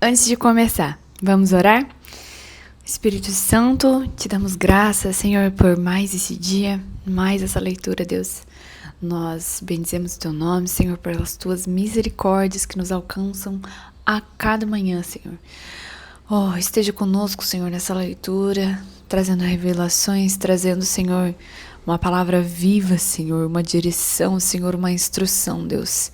Antes de começar, vamos orar? Espírito Santo, te damos graças, Senhor, por mais esse dia, mais essa leitura, Deus. Nós bendizemos o teu nome, Senhor, pelas tuas misericórdias que nos alcançam a cada manhã, Senhor. Esteja conosco, Senhor, nessa leitura, trazendo revelações, trazendo, Senhor, uma palavra viva, Senhor, uma direção, Senhor, uma instrução, Deus.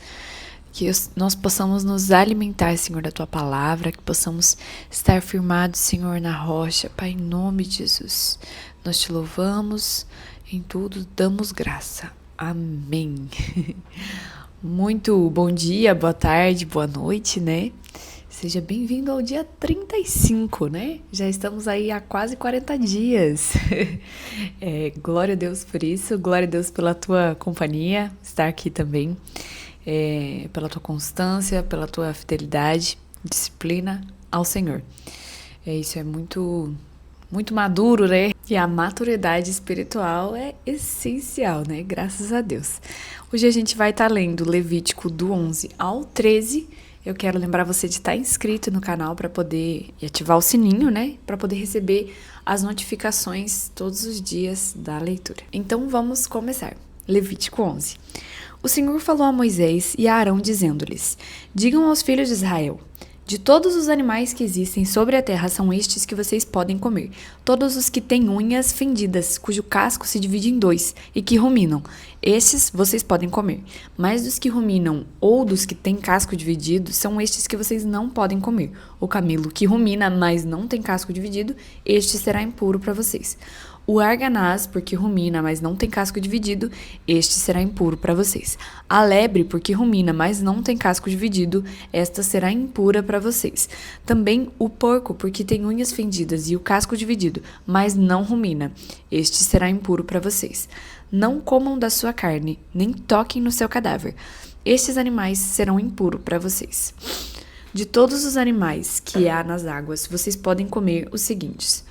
Que nós possamos nos alimentar, Senhor, da Tua Palavra, que possamos estar firmados, Senhor, na rocha. Pai, em nome de Jesus, nós Te louvamos, em tudo damos graça. Amém. Muito bom dia, boa tarde, boa noite, né? Seja bem-vindo ao dia 35, né? Já estamos aí há quase 40 dias. Glória a Deus por isso, glória a Deus pela Tua companhia, estar aqui também. Pela tua constância, pela tua fidelidade, disciplina ao Senhor. Isso é muito, muito maduro, né? E a maturidade espiritual é essencial, né? Graças a Deus. Hoje a gente vai estar lendo Levítico do 11 ao 13. Eu quero lembrar você de estar inscrito no canal para poder ativar o sininho, né? Para poder receber as notificações todos os dias da leitura. Então vamos começar. Levítico 11. O Senhor falou a Moisés e a Arão, dizendo-lhes: digam aos filhos de Israel: de todos os animais que existem sobre a terra são estes que vocês podem comer, todos os que têm unhas fendidas, cujo casco se divide em dois, e que ruminam. Estes vocês podem comer. Mas dos que ruminam ou dos que têm casco dividido, são estes que vocês não podem comer. O camelo que rumina, mas não tem casco dividido, este será impuro para vocês. O arganaz, porque rumina, mas não tem casco dividido, este será impuro para vocês. A lebre, porque rumina, mas não tem casco dividido, esta será impura para vocês. Também o porco, porque tem unhas fendidas e o casco dividido, mas não rumina, este será impuro para vocês. Não comam da sua carne, nem toquem no seu cadáver. Estes animais serão impuros para vocês. De todos os animais que há nas águas, vocês podem comer os seguintes: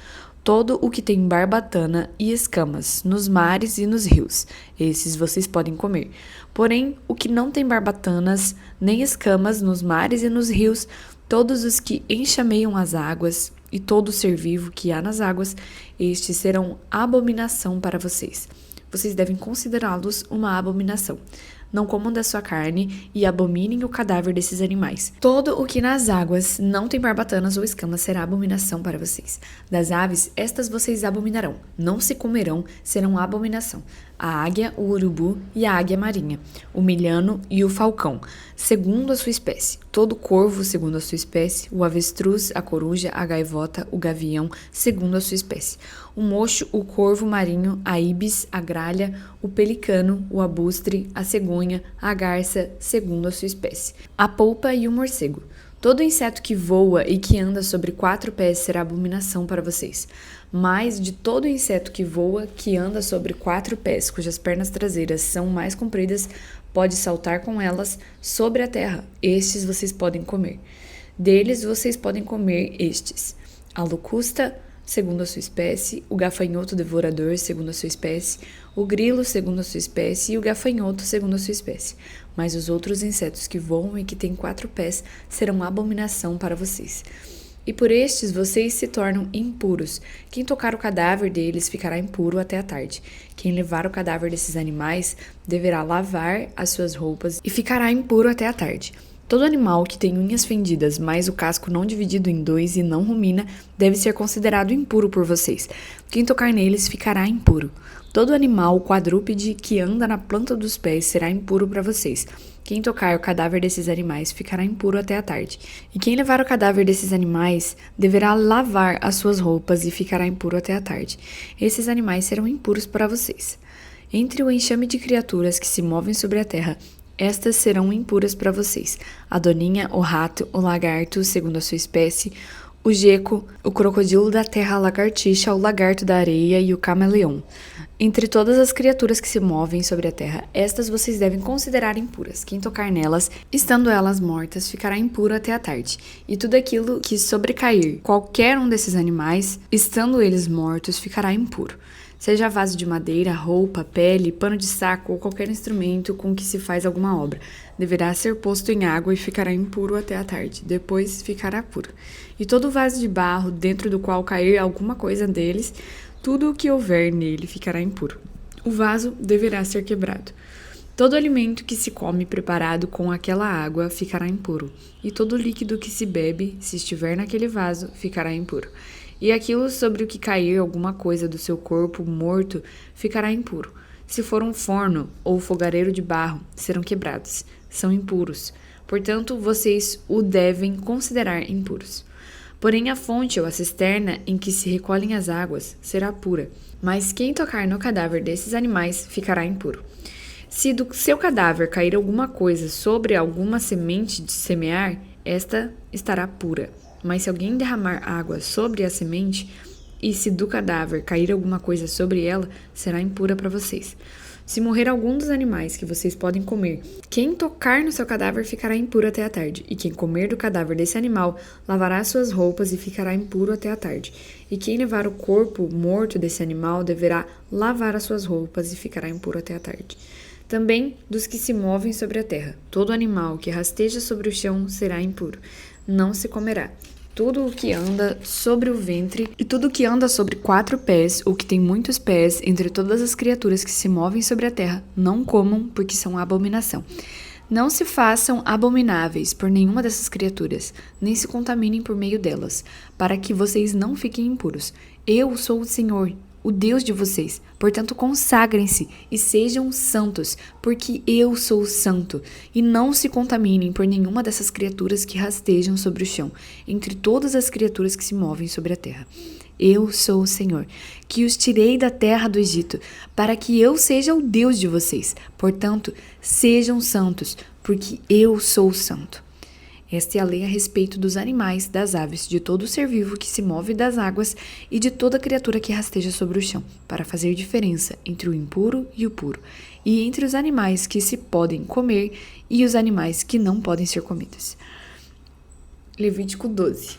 todo o que tem barbatana e escamas nos mares e nos rios, esses vocês podem comer. Porém, o que não tem barbatanas nem escamas nos mares e nos rios, todos os que enxameiam as águas e todo ser vivo que há nas águas, estes serão abominação para vocês. Vocês devem considerá-los uma abominação. Não comam da sua carne e abominem o cadáver desses animais. Todo o que nas águas não tem barbatanas ou escamas será abominação para vocês. Das aves, estas vocês abominarão. Não se comerão, serão abominação. A águia, o urubu e a águia marinha, o milhano e o falcão, segundo a sua espécie. Todo corvo, segundo a sua espécie. O avestruz, a coruja, a gaivota, o gavião, segundo a sua espécie. O mocho, o corvo marinho, a ibis, a gralha, o pelicano, o abustre, a cegonha, a garça, segundo a sua espécie. A polpa e o morcego. Todo inseto que voa e que anda sobre 4 pés será abominação para vocês. Mas de todo inseto que voa, que anda sobre 4 pés, cujas pernas traseiras são mais compridas, pode saltar com elas sobre a terra. Estes vocês podem comer. Deles vocês podem comer estes: a locusta, segundo a sua espécie, o gafanhoto devorador, segundo a sua espécie, o grilo, segundo a sua espécie, e o gafanhoto, segundo a sua espécie. Mas os outros insetos que voam e que têm 4 pés serão abominação para vocês. E por estes vocês se tornam impuros. Quem tocar o cadáver deles ficará impuro até a tarde. Quem levar o cadáver desses animais deverá lavar as suas roupas e ficará impuro até a tarde. Todo animal que tem unhas fendidas, mas o casco não dividido em dois e não rumina, deve ser considerado impuro por vocês. Quem tocar neles ficará impuro. Todo animal quadrúpede que anda na planta dos pés será impuro para vocês. Quem tocar o cadáver desses animais ficará impuro até a tarde. E quem levar o cadáver desses animais deverá lavar as suas roupas e ficará impuro até a tarde. Esses animais serão impuros para vocês. Entre o enxame de criaturas que se movem sobre a terra, estas serão impuras para vocês: a doninha, o rato, o lagarto, segundo a sua espécie, o geco, o crocodilo da terra, a lagartixa, o lagarto da areia e o camaleão. Entre todas as criaturas que se movem sobre a terra, estas vocês devem considerar impuras. Quem tocar nelas, estando elas mortas, ficará impuro até a tarde. E tudo aquilo que sobrecair qualquer um desses animais, estando eles mortos, ficará impuro. seja vaso de madeira, roupa, pele, pano de saco ou qualquer instrumento com que se faz alguma obra. Deverá ser posto em água e ficará impuro até a tarde. Depois ficará puro. E todo vaso de barro, dentro do qual cair alguma coisa deles, tudo o que houver nele ficará impuro. O vaso deverá ser quebrado. Todo alimento que se come preparado com aquela água ficará impuro, e todo líquido que se bebe, se estiver naquele vaso, ficará impuro. E aquilo sobre o que cair alguma coisa do seu corpo morto ficará impuro. Se for um forno ou fogareiro de barro, serão quebrados. São impuros. Portanto, vocês o devem considerar impuros. Porém, a fonte ou a cisterna em que se recolhem as águas será pura. Mas quem tocar no cadáver desses animais ficará impuro. Se do seu cadáver cair alguma coisa sobre alguma semente de semear, esta estará pura. Mas se alguém derramar água sobre a semente, e se do cadáver cair alguma coisa sobre ela, será impura para vocês. Se morrer algum dos animais que vocês podem comer, quem tocar no seu cadáver ficará impuro até a tarde. E quem comer do cadáver desse animal, lavará suas roupas e ficará impuro até a tarde. E quem levar o corpo morto desse animal deverá lavar as suas roupas e ficará impuro até a tarde. Também dos que se movem sobre a terra. Todo animal que rasteja sobre o chão será impuro. Não se comerá. Tudo o que anda sobre o ventre e tudo o que anda sobre 4 pés ou que tem muitos pés, entre todas as criaturas que se movem sobre a terra, não comam, porque são abominação. Não se façam abomináveis por nenhuma dessas criaturas, nem se contaminem por meio delas, para que vocês não fiquem impuros. Eu sou o Senhor, o Deus de vocês. Portanto, consagrem-se e sejam santos, porque eu sou santo. E não se contaminem por nenhuma dessas criaturas que rastejam sobre o chão, entre todas as criaturas que se movem sobre a terra. Eu sou o Senhor, que os tirei da terra do Egito, para que eu seja o Deus de vocês. Portanto, sejam santos, porque eu sou santo. Esta é a lei a respeito dos animais, das aves, de todo ser vivo que se move das águas e de toda criatura que rasteja sobre o chão, para fazer diferença entre o impuro e o puro, e entre os animais que se podem comer e os animais que não podem ser comidos. Levítico 12.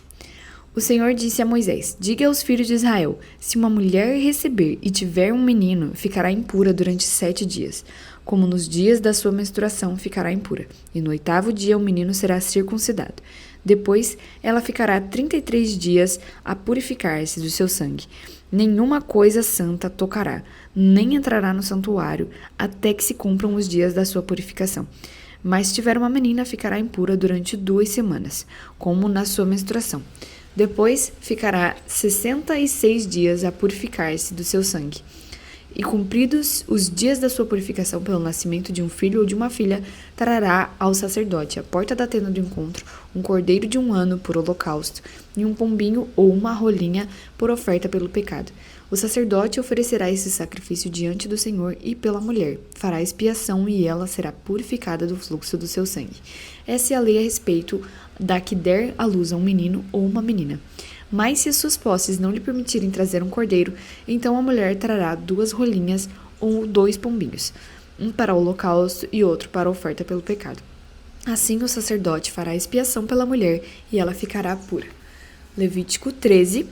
O Senhor disse a Moisés: diga aos filhos de Israel, se uma mulher receber e tiver um menino, ficará impura durante 7 dias. Como nos dias da sua menstruação ficará impura, e no 8º dia o menino será circuncidado. Depois ela ficará 33 dias a purificar-se do seu sangue. Nenhuma coisa santa tocará, nem entrará no santuário, até que se cumpram os dias da sua purificação. Mas se tiver uma menina, ficará impura durante 2 semanas, como na sua menstruação. Depois ficará 66 dias a purificar-se do seu sangue. E cumpridos os dias da sua purificação pelo nascimento de um filho ou de uma filha, trará ao sacerdote à porta da tenda do encontro um cordeiro de 1 ano por holocausto e um pombinho ou uma rolinha por oferta pelo pecado. O sacerdote oferecerá esse sacrifício diante do Senhor e pela mulher. Fará expiação e ela será purificada do fluxo do seu sangue. Essa é a lei a respeito da que der à luz a um menino ou uma menina. Mas se suas posses não lhe permitirem trazer um cordeiro, então a mulher trará 2 rolinhas ou 2 pombinhos, um para o holocausto e outro para a oferta pelo pecado. Assim o sacerdote fará expiação pela mulher e ela ficará pura. Levítico 13.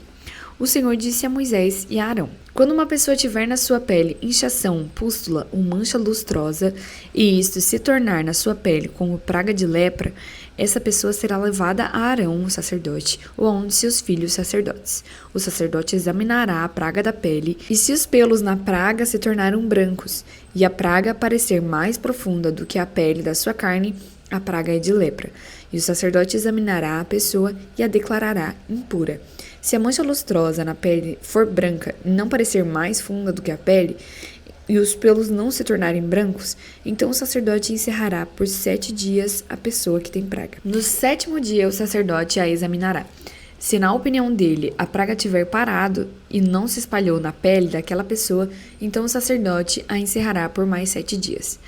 O Senhor disse a Moisés e a Arão: quando uma pessoa tiver na sua pele inchação, pústula ou mancha lustrosa, e isto se tornar na sua pele como praga de lepra, essa pessoa será levada a Arão, o sacerdote, ou a um de seus filhos sacerdotes. O sacerdote examinará a praga da pele, e se os pelos na praga se tornaram brancos, e a praga parecer mais profunda do que a pele da sua carne, a praga é de lepra. E o sacerdote examinará a pessoa e a declarará impura. Se a mancha lustrosa na pele for branca e não parecer mais funda do que a pele, e os pelos não se tornarem brancos, então o sacerdote encerrará por 7 dias a pessoa que tem praga. No 7º dia o sacerdote a examinará. Se na opinião dele a praga tiver parado e não se espalhou na pele daquela pessoa, então o sacerdote a encerrará por mais 7 dias.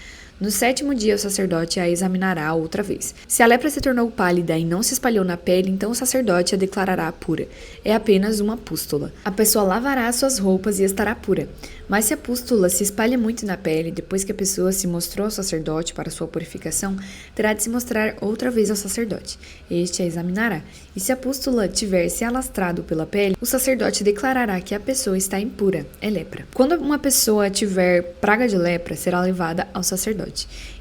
No 7º dia, o sacerdote a examinará outra vez. Se a lepra se tornou pálida e não se espalhou na pele, então o sacerdote a declarará pura. É apenas uma pústula. A pessoa lavará suas roupas e estará pura. Mas se a pústula se espalha muito na pele, depois que a pessoa se mostrou ao sacerdote para sua purificação, terá de se mostrar outra vez ao sacerdote. Este a examinará. E se a pústula tiver se alastrado pela pele, o sacerdote declarará que a pessoa está impura, é lepra. Quando uma pessoa tiver praga de lepra, será levada ao sacerdote.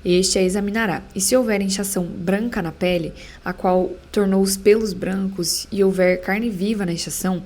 Este a examinará. E se houver inchação branca na pele, a qual tornou os pelos brancos, e houver carne viva na inchação,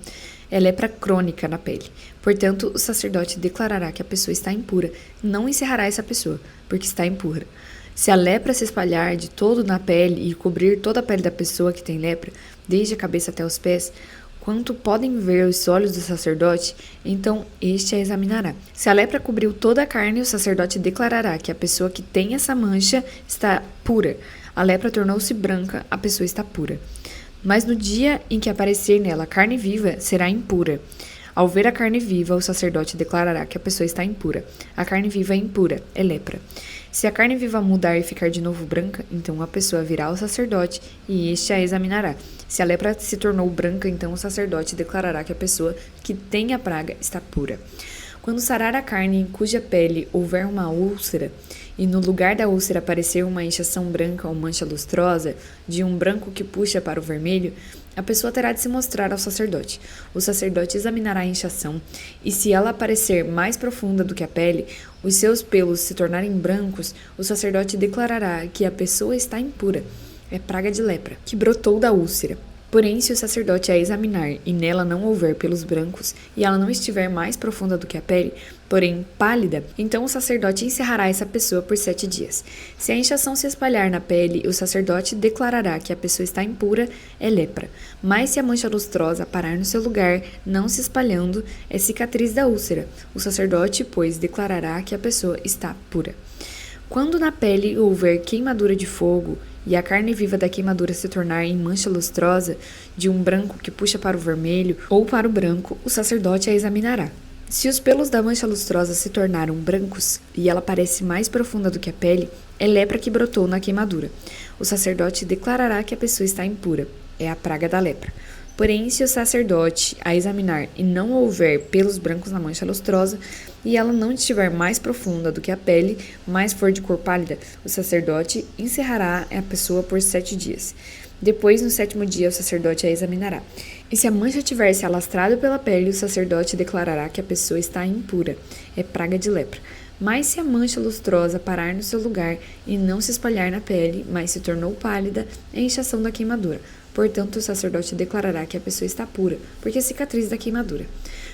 é lepra crônica na pele. Portanto, o sacerdote declarará que a pessoa está impura. Não encerrará essa pessoa, porque está impura. Se a lepra se espalhar de todo na pele e cobrir toda a pele da pessoa que tem lepra, desde a cabeça até os pés, quanto podem ver os olhos do sacerdote, então este a examinará. Se a lepra cobriu toda a carne, o sacerdote declarará que a pessoa que tem essa mancha está pura. A lepra tornou-se branca, a pessoa está pura. Mas no dia em que aparecer nela carne viva, será impura. Ao ver a carne viva, o sacerdote declarará que a pessoa está impura. A carne viva é impura, é lepra. Se a carne viva mudar e ficar de novo branca, então a pessoa virá ao sacerdote e este a examinará. Se a lepra se tornou branca, então o sacerdote declarará que a pessoa que tem a praga está pura. Quando sarar a carne em cuja pele houver uma úlcera, e no lugar da úlcera aparecer uma inchação branca ou mancha lustrosa, de um branco que puxa para o vermelho, a pessoa terá de se mostrar ao sacerdote. O sacerdote examinará a inchação, e se ela aparecer mais profunda do que a pele, os seus pelos se tornarem brancos, o sacerdote declarará que a pessoa está impura. É praga de lepra, que brotou da úlcera. Porém, se o sacerdote a examinar e nela não houver pelos brancos, e ela não estiver mais profunda do que a pele, porém pálida, então o sacerdote encerrará essa pessoa por 7 dias. Se a inchação se espalhar na pele, o sacerdote declarará que a pessoa está impura, é lepra. Mas se a mancha lustrosa parar no seu lugar, não se espalhando, é cicatriz da úlcera. O sacerdote, pois, declarará que a pessoa está pura. Quando na pele houver queimadura de fogo, e a carne viva da queimadura se tornar em mancha lustrosa, de um branco que puxa para o vermelho ou para o branco, o sacerdote a examinará. Se os pelos da mancha lustrosa se tornaram brancos e ela parece mais profunda do que a pele, é lepra que brotou na queimadura. O sacerdote declarará que a pessoa está impura. É a praga da lepra. Porém, se o sacerdote a examinar e não houver pelos brancos na mancha lustrosa, e ela não estiver mais profunda do que a pele, mas for de cor pálida, o sacerdote encerrará a pessoa por 7 dias. Depois, no 7º dia, o sacerdote a examinará. E se a mancha tiver se alastrado pela pele, o sacerdote declarará que a pessoa está impura. É praga de lepra. Mas se a mancha lustrosa parar no seu lugar e não se espalhar na pele, mas se tornou pálida, é inchação da queimadura. Portanto, o sacerdote declarará que a pessoa está pura, porque é cicatriz da queimadura.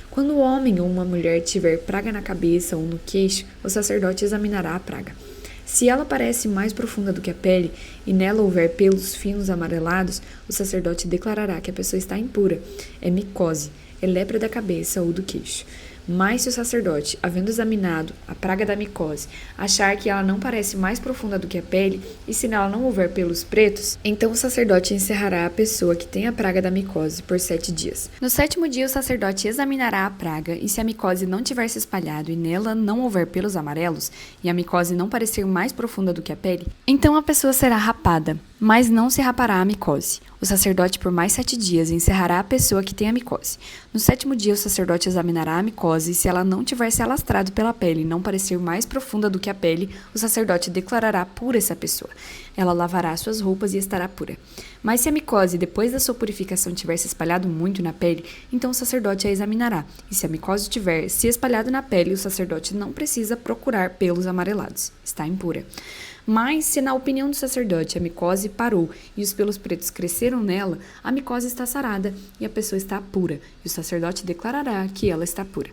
Quando o homem ou uma mulher tiver praga na cabeça ou no queixo, o sacerdote examinará a praga. Se ela parece mais profunda do que a pele e nela houver pelos finos amarelados, o sacerdote declarará que a pessoa está impura. É micose, é lepra da cabeça ou do queixo. Mas se o sacerdote, havendo examinado a praga da micose, achar que ela não parece mais profunda do que a pele, e se nela não houver pelos pretos, então o sacerdote encerrará a pessoa que tem a praga da micose por 7 dias. No 7º dia, o sacerdote examinará a praga, e se a micose não tiver se espalhado e nela não houver pelos amarelos, e a micose não parecer mais profunda do que a pele, então a pessoa será rapada, mas não se rapará a micose. O sacerdote por mais 7 dias encerrará a pessoa que tem a micose. No 7º dia, o sacerdote examinará a micose, e se ela não tiver se alastrado pela pele e não parecer mais profunda do que a pele, o sacerdote declarará pura essa pessoa. Ela lavará suas roupas e estará pura. Mas se a micose, depois da sua purificação, tiver se espalhado muito na pele, então o sacerdote a examinará. E se a micose tiver se espalhado na pele, o sacerdote não precisa procurar pelos amarelados. Está impura. Mas, se na opinião do sacerdote a micose parou e os pelos pretos cresceram nela, a micose está sarada e a pessoa está pura, e o sacerdote declarará que ela está pura.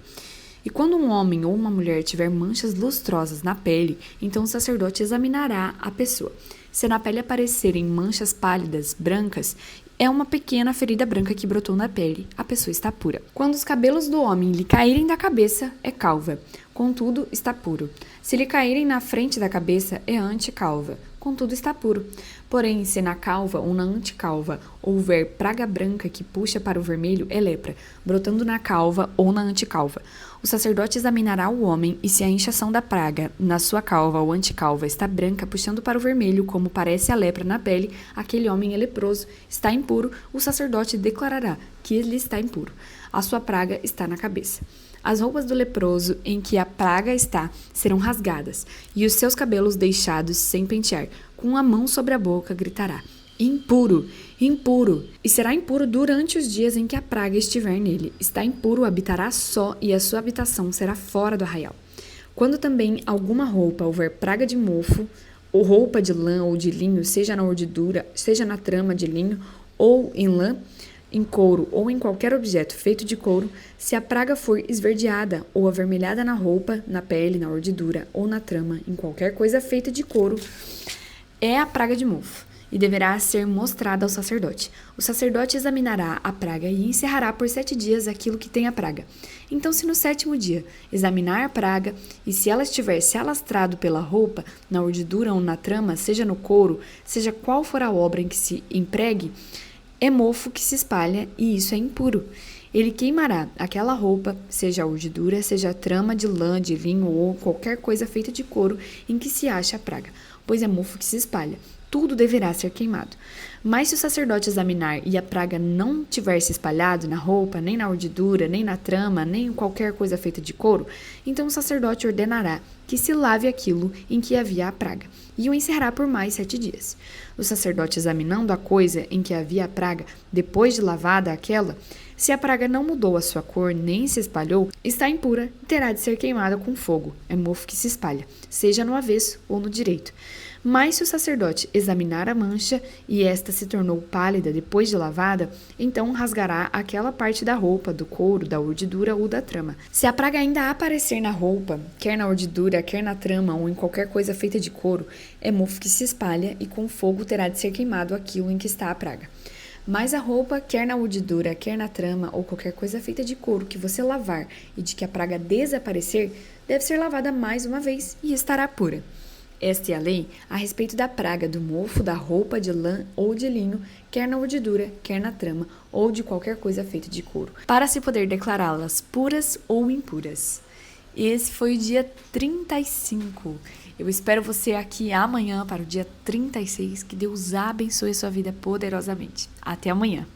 E quando um homem ou uma mulher tiver manchas lustrosas na pele, então o sacerdote examinará a pessoa. Se na pele aparecerem manchas pálidas, brancas, é uma pequena ferida branca que brotou na pele. A pessoa está pura. Quando os cabelos do homem lhe caírem da cabeça, é calva. Contudo, está puro. Se lhe caírem na frente da cabeça, é anticalva. Contudo, está puro. Porém, se na calva ou na anticalva houver praga branca que puxa para o vermelho, é lepra, brotando na calva ou na anticalva. O sacerdote examinará o homem, e se a inchação da praga na sua calva ou anticalva está branca, puxando para o vermelho, como parece a lepra na pele, aquele homem é leproso, está impuro, o sacerdote declarará que ele está impuro. A sua praga está na cabeça. As roupas do leproso em que a praga está serão rasgadas, e os seus cabelos deixados sem pentear. Com a mão sobre a boca gritará: impuro, impuro! E será impuro durante os dias em que a praga estiver nele. Está impuro, habitará só, e a sua habitação será fora do arraial. Quando também alguma roupa houver praga de mofo, ou roupa de lã ou de linho, seja na urdidura, seja na trama de linho, ou em lã, em couro ou em qualquer objeto feito de couro, se a praga for esverdeada ou avermelhada na roupa, na pele, na urdidura ou na trama, em qualquer coisa feita de couro, é a praga de mofo, e deverá ser mostrada ao sacerdote. O sacerdote examinará a praga e encerrará por 7 dias aquilo que tem a praga. Então, se no 7º dia examinar a praga, e se ela estiver se alastrado pela roupa, na urdidura ou na trama, seja no couro, seja qual for a obra em que se empregue, é mofo que se espalha, e isso é impuro. Ele queimará aquela roupa, seja a urdidura, seja a trama de lã, de linho ou qualquer coisa feita de couro em que se acha a praga, pois é mofo que se espalha. Tudo deverá ser queimado. Mas se o sacerdote examinar e a praga não tiver se espalhado na roupa, nem na urdidura, nem na trama, nem em qualquer coisa feita de couro, então o sacerdote ordenará que se lave aquilo em que havia a praga, e o encerrará por mais 7 dias. O sacerdote, examinando a coisa em que havia a praga, depois de lavada aquela, se a praga não mudou a sua cor nem se espalhou, está impura e terá de ser queimada com fogo. É mofo que se espalha, seja no avesso ou no direito. Mas se o sacerdote examinar a mancha e esta se tornou pálida depois de lavada, então rasgará aquela parte da roupa, do couro, da urdidura ou da trama. Se a praga ainda aparecer na roupa, quer na urdidura, quer na trama ou em qualquer coisa feita de couro, é mofo que se espalha e com fogo terá de ser queimado aquilo em que está a praga. Mas a roupa, quer na urdidura, quer na trama ou qualquer coisa feita de couro que você lavar e de que a praga desaparecer, deve ser lavada mais uma vez e estará pura. Esta é a lei a respeito da praga do mofo da roupa de lã ou de linho, quer na urdidura, quer na trama, ou de qualquer coisa feita de couro, para se poder declará-las puras ou impuras. Esse foi o dia 35. Eu espero você aqui amanhã para o dia 36. Que Deus abençoe a sua vida poderosamente. Até amanhã.